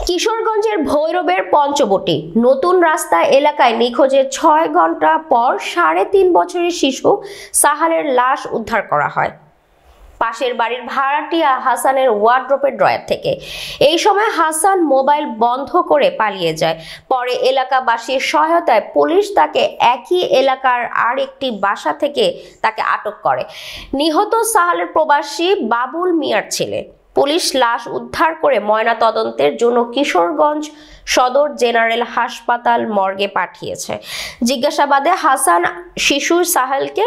কিশোরগঞ্জের ভৈরবের পঞ্চবটি নতুন রাস্তা এলাকায় নিখোঁজের ৬ ঘন্টা পর ৩.৫ বছরের শিশু সাহালের লাশ উদ্ধার করা হয় পাশের বাড়ির ভাড়াটিয়া হাসানের ওয়ার্ড্রোপের ড্রয়ার থেকে। এই সময় হাসান মোবাইল বন্ধ করে পালিয়ে যায়। পরে এলাকাবাসীর সহায়তায় পুলিশ তাকে একই এলাকার আরেকটি বাসা থেকে তাকে আটক করে। নিহত সাহালের প্রবাসী বাবুল মিয়ার ছেলে। পুলিশ লাশ উদ্ধার করে ময়নাতদন্তের জন্য কিশোরগঞ্জ সদর জেনারেল হাসপাতাল মর্গে পাঠিয়েছে। জিজ্ঞাসাবাদে হাসান শিশু সাহেলকে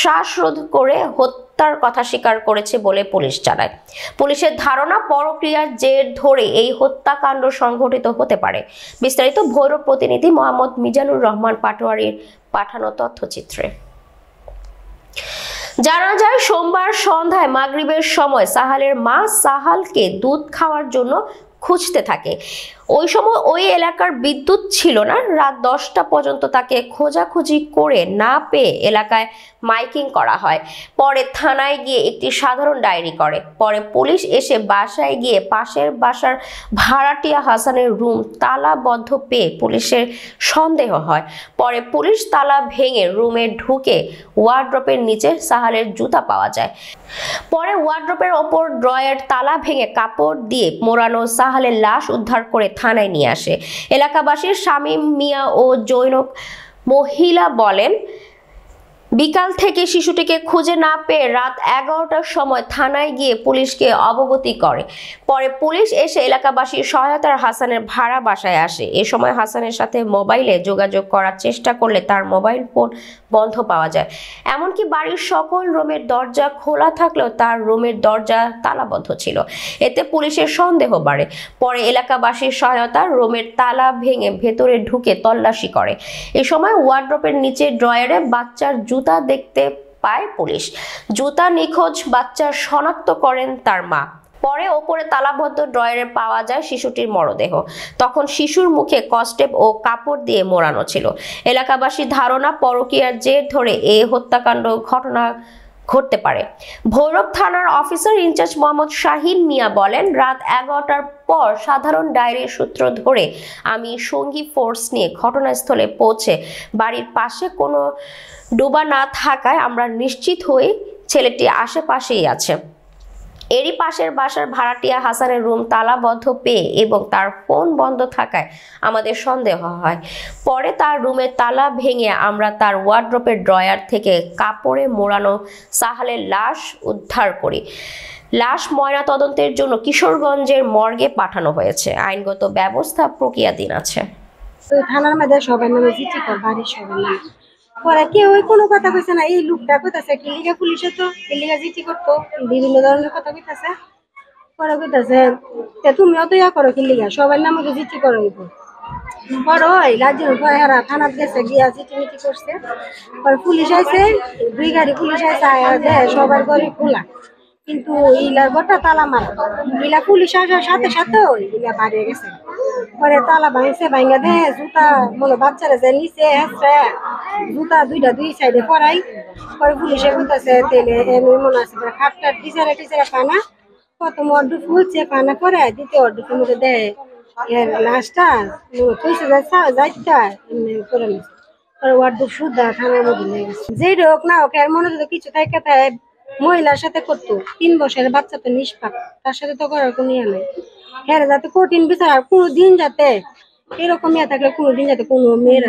শ্বাসরোধ করে হত্যার কথা স্বীকার করেছে বলে পুলিশ জানায়। পুলিশের ধারণা পরক্রিয়ার জের ধরে এই হত্যাকাণ্ড সংঘটিত হতে পারে। বিস্তারিত ভৈরব প্রতিনিধি মোহাম্মদ মিজানুর রহমান পাটোয়ারির পাঠানো তথ্যচিত্রে। জানা যায় সোমবার সন্ধ্যায় মাগরিবের সময় সাহালের মা সাহালকে দুধ খাওয়ার জন্য খুঁজতে থাকে। ওই সময় ওই এলাকার বিদ্যুৎ ছিল না। রাত 10টা পর্যন্ত তাকে খোঁজাখুঁজি করে না পেয়ে এলাকায় মাইকিং করা হয়। পরে থানায় গিয়ে একটি সাধারণ ডায়েরি করে। পরে পুলিশ এসে বাসায় গিয়ে পাশের বাসার ভাড়াটিয়া হাসানের রুম তালাবদ্ধ পেয়ে পুলিশের সন্দেহ হয়। পরে পুলিশ তালা ভেঙে রুমে ঢুকে ওয়ার্ড্রোপের নিচে সাহালের জুতা পাওয়া যায়। পরে ওয়ার্ড্রোপের ওপর ড্রয়ার তালা ভেঙে কাপড় দিয়ে মোড়ানো সাহালের লাশ উদ্ধার করে থানায় নিয়ে আসে। এলাকাবাসীর শামীম মিয়া ও জৈনব মহিলা বলেন, বিকাল থেকে শিশুটিকে খুঁজে না পেয়ে রাত 11টার সময় থানায় গিয়ে পুলিশকে অবগতি করে। পরে পুলিশ এসে এলাকাবাসীর সহায়তায় হাসানের ভাড়া বাসায় আসে। এ সময় হাসানের সাথে মোবাইলে যোগাযোগ করার চেষ্টা করলে তার মোবাইল ফোন বন্ধ পাওয়া যায়। এমনকি বাড়ির সকল রুমের দরজা খোলা থাকলেও তার রুমের দরজা তালাবদ্ধ ছিল। এতে পুলিশের সন্দেহ বাড়ে। পরে এলাকাবাসীর সহায়তা রুমের তালা ভেঙে ভেতরে ঢুকে তল্লাশি করে। এ সময় ওয়ার্ড্রোপের নিচে ড্রয়ারে বাচ্চার জুতা দেখতে পায় পুলিশ। জুতা নিখোঁজ বাচ্চার শনাক্ত করেন তার মা। পরে ওপরে তালাবদ্ধ ড্রয়ারে পাওয়া যায় শিশুটির মরদেহ। তখন শিশুর মুখে কস্টেপ ও কাপড় দিয়ে মোড়ানো ছিল। এলাকাবাসীর ধারণা পরকীয়ার জের ধরে এই হত্যাকাণ্ড ঘটনা ঘটতে পারে। ভৈরব থানার অফিসার ইনচার্জ মোহাম্মদ শাহিন মিয়া বলেন, রাত 11টার পর সাধারণ ডায়েরির সূত্র ধরে আমি সঙ্গী ফোর্স নিয়ে ঘটনাস্থলে পৌঁছে বাড়ির পাশে কোনো ডুবা না থাকায় আমরা নিশ্চিত হই ছেলেটি আশেপাশেই আছে। এরই পাশের বাসার ভাড়াটিয়া হাসানের রুম তালাবদ্ধ পেয়ে এবং তার ফোন বন্ধ থাকায় আমাদের সন্দেহ হয়। পরে তার রুমের তালা ভেঙে আমরা তার ওয়ার্ড্রোপের ড্রয়ার থেকে কাপড়ে মোড়ানো সাহালের লাশ উদ্ধার করি। লাশ ময়নাতদন্তের জন্য কিশোরগঞ্জের মর্গে পাঠানো হয়েছে। আইনগত ব্যবস্থা প্রক্রিয়াধীন আছে। থানার মধ্যে সবাই নামে জিটি কর বাড়ির সবাই নামে পরে কেউ কোনো কথা কইছে না। এই লোকটা কইতাছে কিলিগা পুলিশে তো কিলিগা জিটি করতো বিভিন্ন ধরনের কথা কইতাছে। পরে কইতাছে তুমিও তো ইয়া করো কিলিগা সবাই নামে জিটি করো বড় হয় লাজির ভয় হারা থানাত গেছে গিয়া জিটি মিটি করছে। পরে পুলিশ আইছে 2 গাড়ি পুলিশ আইছে দেয় সবার ঘরে খোলা কিন্তু ইলার গোটা তালা মারা। ইলা পুলিশ আসার সাথে সাথে ইলা বাড়িয়ে গেছে। পরে তালা ভাঙছে ভাঙা দেয় জুতা বলো বাচ্চারা যে নিচে আসছে জুতা দুইটা দুই সাইডে পরাই। পরে পুলিশে কইতাছে তেলে এমনি মনে আছে খাপটার টিচারে টিচারে পানা প্রথম অর্ডু ফুলছে পানা পরে দ্বিতীয় অর্ডুর মধ্যে দেয় এর লাশটা কইছে যাইতা এমনি করে নিচ্ছে। পরে অর্ডু সুদ্ধা থানার মধ্যে নিয়ে গেছে। যেই হোক না ওকে আর মনে যদি কিছু থাকে তাই মহিলার সাথে করতো 3 বছরের বাচ্চা তো নিষ্পাপ তার সাথে তো করার কোনো ইয়ে নাই। হ্যাঁ যাতে কঠিন বিচার আর কোনোদিন যাতে এরকম ইয়ে থাকলে কোনোদিন যাতে কোনো মেয়েরা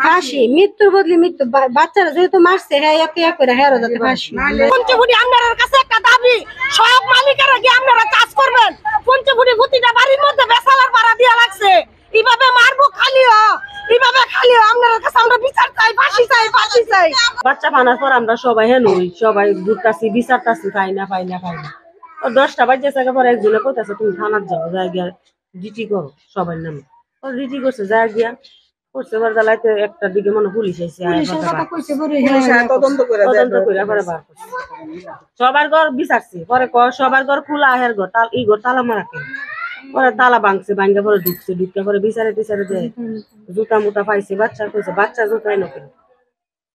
ফাঁসি মৃত্যুর বদলে মৃত্যু বাচ্চারা যেহেতু মারছে হ্যাঁ এত ইয়ে করে হ্যাঁ যাতে ফাঁসি। পঞ্চবুড়ি আপনার কাছে একটা দাবি সব মালিকেরা গিয়ে আপনারা কাজ করবেন। পঞ্চবুড়ি প্রতিটা বাড়ির মধ্যে বেসালার ভাড়া দিয়া লাগছে। এইভাবে মারবো খালিও এইভাবে খালিও আপনার কাছে আমরা বিচার চাই ফাঁসি চাই ফাঁসি চাই। বাচ্চা ফানার পর আমরা সবাই হ্যাঁ নই সবাই ঘুরতাছি বিচারতাছি পাই না 10টা বাজে পরে একজনে কইতাছে তুমি থানার যাও যাই গিয়া ডিটি করো সবার নামে। ডিটি করছে যা গিয়া করছে বার জ্বালাইতে 1টার দিকে মনে পুলিশ আইছে তদন্ত করে পরে বার করছে। সবার ঘর বিচারছে পরে সবার ঘর খোলা হের ঘর এই ঘর তালা মারা কেন পরে তালা ভাঙছে ভাঙ্গা পরে ঢুকছে ঢুকে পরে বিচারে টিচারে দেয় জুতা মুতা পাইছে বাচ্চা কইছে বাচ্চা জুতাই নকেন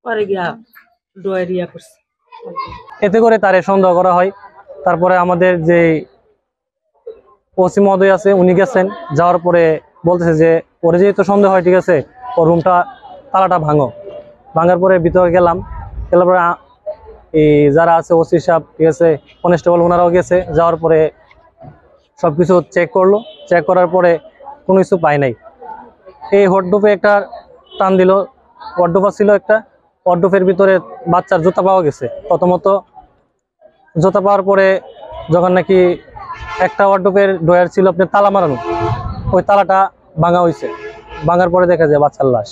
পরে গিয়া ডয়েরিয়া করছে। এতে করে তারে সন্দেহ করা হয়। তারপরে আমাদের যে ওসি মহোদয় আছে, উনি গেছেন, যাওয়ার পরে বলতেছে যে ওরে যেহেতু সন্দেহ হয়, ঠিক আছে, ও রুমটা তালাটা ভাঙার পরে ভিতরে গেলাম। গেলার পরে এই যারা আছে ওসি সাহেব, ঠিক আছে, কনস্টেবল, ওনারাও গেছে। যাওয়ার পরে সবকিছু চেক করলো। চেক করার পরে কোনো কিছু পাই নাই। এই হটডুপে একটা টান দিল, ওয়ার্ডরোব ছিল একটা, ওয়ার্ডরোবের ভিতরে বাচ্চার জুতা পাওয়া গেছে। প্রথমত জুতা পাওয়ার পরে যখন নাকি একটা ওয়ার্ডরোবের ড্রয়ার ছিল আপনার তালা মারানো, ওই তালাটা ভাঙা হয়েছে। ভাঙার পরে দেখা যায় বাচ্চার লাশ।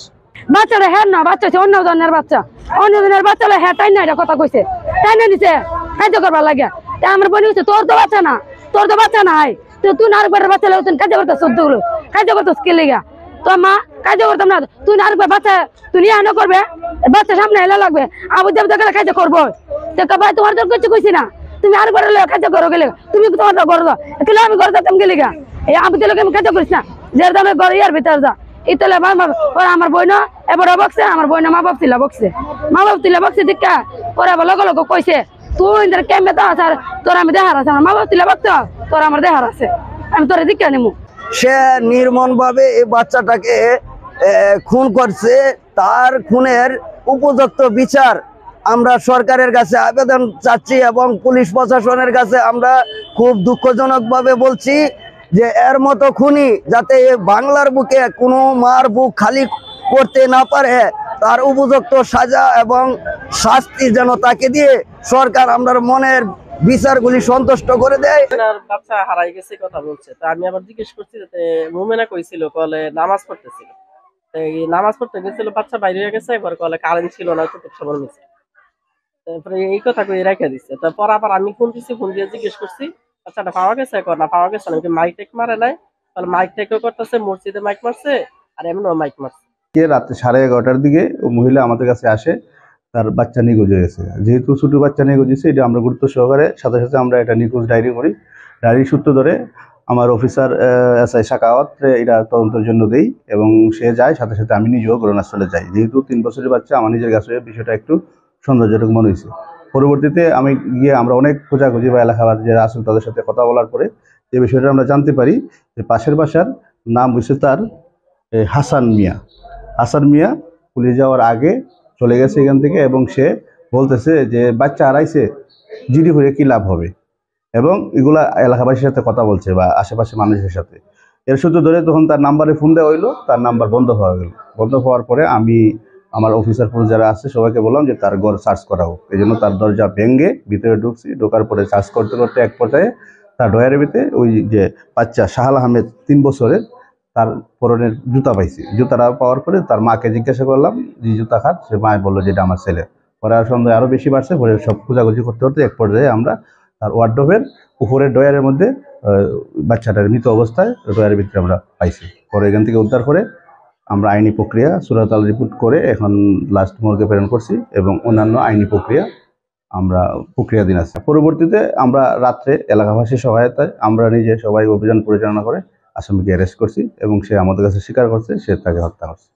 বাচ্চারা হ্যাঁ না, বাচ্চা হচ্ছে অন্য ধরনের বাচ্চা, অন্য ধরনের বাচ্চারা হ্যাঁ তাই না, এটা কথা কইছে, তাই না নিছে খাদ্য করবার লাগে। তাই আমার বোন হচ্ছে তোর তো বাচ্চা না, তোর তো বাচ্চা নাই, তুই আরেকবার বাচ্চা লাগে তুই কাজ করতে সদ্য গুলো কাজ করতে কে লেগা তোর মা কাজ করতাম না, তুই আরেকবার বাচ্চা তুই নিয়ে আনো করবে, বাচ্চা সামনে এলে লাগবে, আবু দেব দেখলে কাজ করবো। ভাই তোমার তো কিছু কইছি না, তুমি আরেকবার কাজ করো গেলে, তুমি তোমার করো তাহলে আমি ঘরে যেতাম গেলে গা, এই আবু দিলে আমি কাজ করিস না, যে দামে ঘরে ইয়ার ভিতরে যা ইতলে আমার বই না এবার বকছে, আমার বই না মা বাপ ছিল বকছে দীক্ষা ওরা লগে লগে কইছে তুই কেমবে তো আছে, তোর আমি দেখার আছে, আমার মা বাপ ছিল বকতো, তোর আমার দেখার আছে, আমি তোরা দীক্ষা নিমু। সে নির্মম ভাবে এই বাচ্চাটাকে খুন করছে, তার খুনের উপযুক্ত বিচার আমরা সরকারের কাছে আবেদন চাচ্ছি এবং পুলিশ প্রশাসনের কাছে আমরা খুব দুঃখজনক ভাবে বলছি যে এর মতো খুনি যাতে বাংলার বুকে কোনো মার বুক খালি করতে না পারে, তার উপযুক্ত সাজা এবং শাস্তি যেন তাকে দিয়ে সরকার আমরা মনের বিচারগুলি সন্তুষ্ট করে দেয়। বাচ্চা হারাই গেছে কথা বলছে, তা আমি আবার জিজ্ঞেস করছি যে মোমেনা কইছিল, কলে নামাজ পড়তেছিল, এই নামাজ পড়তে গেছিল, বাচ্চা বাইরে হয়ে গেছে, এবার কলে কারেন্ট ছিল না, তো সবার মিছে, তারপরে এই কথা কই রেখে দিচ্ছে। তারপর আবার আমি ফোন দিছি, ফোন দিয়ে জিজ্ঞেস করছি বাচ্চাটা পাওয়া গেছে, না পাওয়া গেছে না, মাইক টেক মারে নাই, তাহলে মাইক টেকও করতেছে, মসজিদে মাইক মারছে আর এমনও মাইক মারছে। রাতে 11:30টার দিকে ও মহিলা আমাদের কাছে আসে, তার বাচ্চা নিখোঁজ হয়ে গেছে। যেহেতু ছোট বাচ্চা নিখোঁজ হয়েছে, এটা আমরা গুরুত্ব সহকারে সাথে সাথে আমরা একটা নিখোঁজ ডায়েরি করি। ডায়েরি সূত্র ধরে আমার অফিসার SI শাকাওয়াত এটা তদন্তের জন্য দেই এবং সে যায়, সাথে সাথে আমি নিজেও ঘটনাস্থলে যাই। যেহেতু 3 বছরের বাচ্চা, আমার নিজের কাছে বিষয়টা একটু সন্দেহজনক মনে হয়েছে। পরবর্তীতে আমি গিয়ে আমরা অনেক খোঁজাখুঁজি বা এলাকার যারা আসল তাদের সাথে কথা বলার পরে এই বিষয়টা আমরা জানতে পারি যে পাশের বাসার নাম হচ্ছে তার হাসান মিয়া পুলিশ যাওয়ার আগে চলে গেছে এখান থেকে, এবং সে বলতেছে যে বাচ্চা হারাইছে, জিডি হয়ে কি লাভ হবে, এবং এগুলা এলাকাবাসীর সাথে কথা বলছে বা আশেপাশে মানুষের সাথে। এর সূত্র ধরে তখন তার নাম্বারে ফোন দেওয়া হইলো, তার নাম্বার বন্ধ হওয়া গেল। বন্ধ হওয়ার পরে আমি আমার অফিসার পুলিশ যারা আছে সবাইকে বললাম যে তার ঘর সার্চ করা হোক। এই জন্য তার দরজা ভেঙে ভিতরে ঢুকছি, ঢোকার পরে সার্চ করতে করতে এক পর্যায়ে তার ডয়ারের ভিতরে ওই যে বাচ্চা শাহাল আহমেদ 3 বছরের, তার পরনের জুতা পাইছি। জুতাটা পাওয়ার পরে তার মাকে জিজ্ঞাসা করলাম যে জুতা খাট, সে মায় বললো যে এটা আমার ছেলে। পরে আর সন্দেহ আরও বেশি বাড়ছে, পরে সব খোঁজাখুঁজি করতে করতে এক পর্যায়ে আমরা তার ওয়ার্ডরোবের উপরের ডয়ারের মধ্যে বাচ্চাটার মৃত অবস্থায় ডয়ারের ভিতরে আমরা পাইছি। পরে এখান থেকে উদ্ধার করে আমরা আইনি প্রক্রিয়া সুরাতাল রিপোর্ট করে এখন লাস্ট মর্গে প্রেরণ করছি এবং অন্যান্য আইনি প্রক্রিয়া আমরা প্রক্রিয়াধীন আছে। পরবর্তীতে আমরা রাত্রে এলাকাবাসীর সহায়তায় আমরা নিজে সবাই অভিযান পরিচালনা করে আসামিকে অ্যারেস্ট করছি এবং সে আমাদের কাছে স্বীকার করছে সে তাকে হত্যা করছে।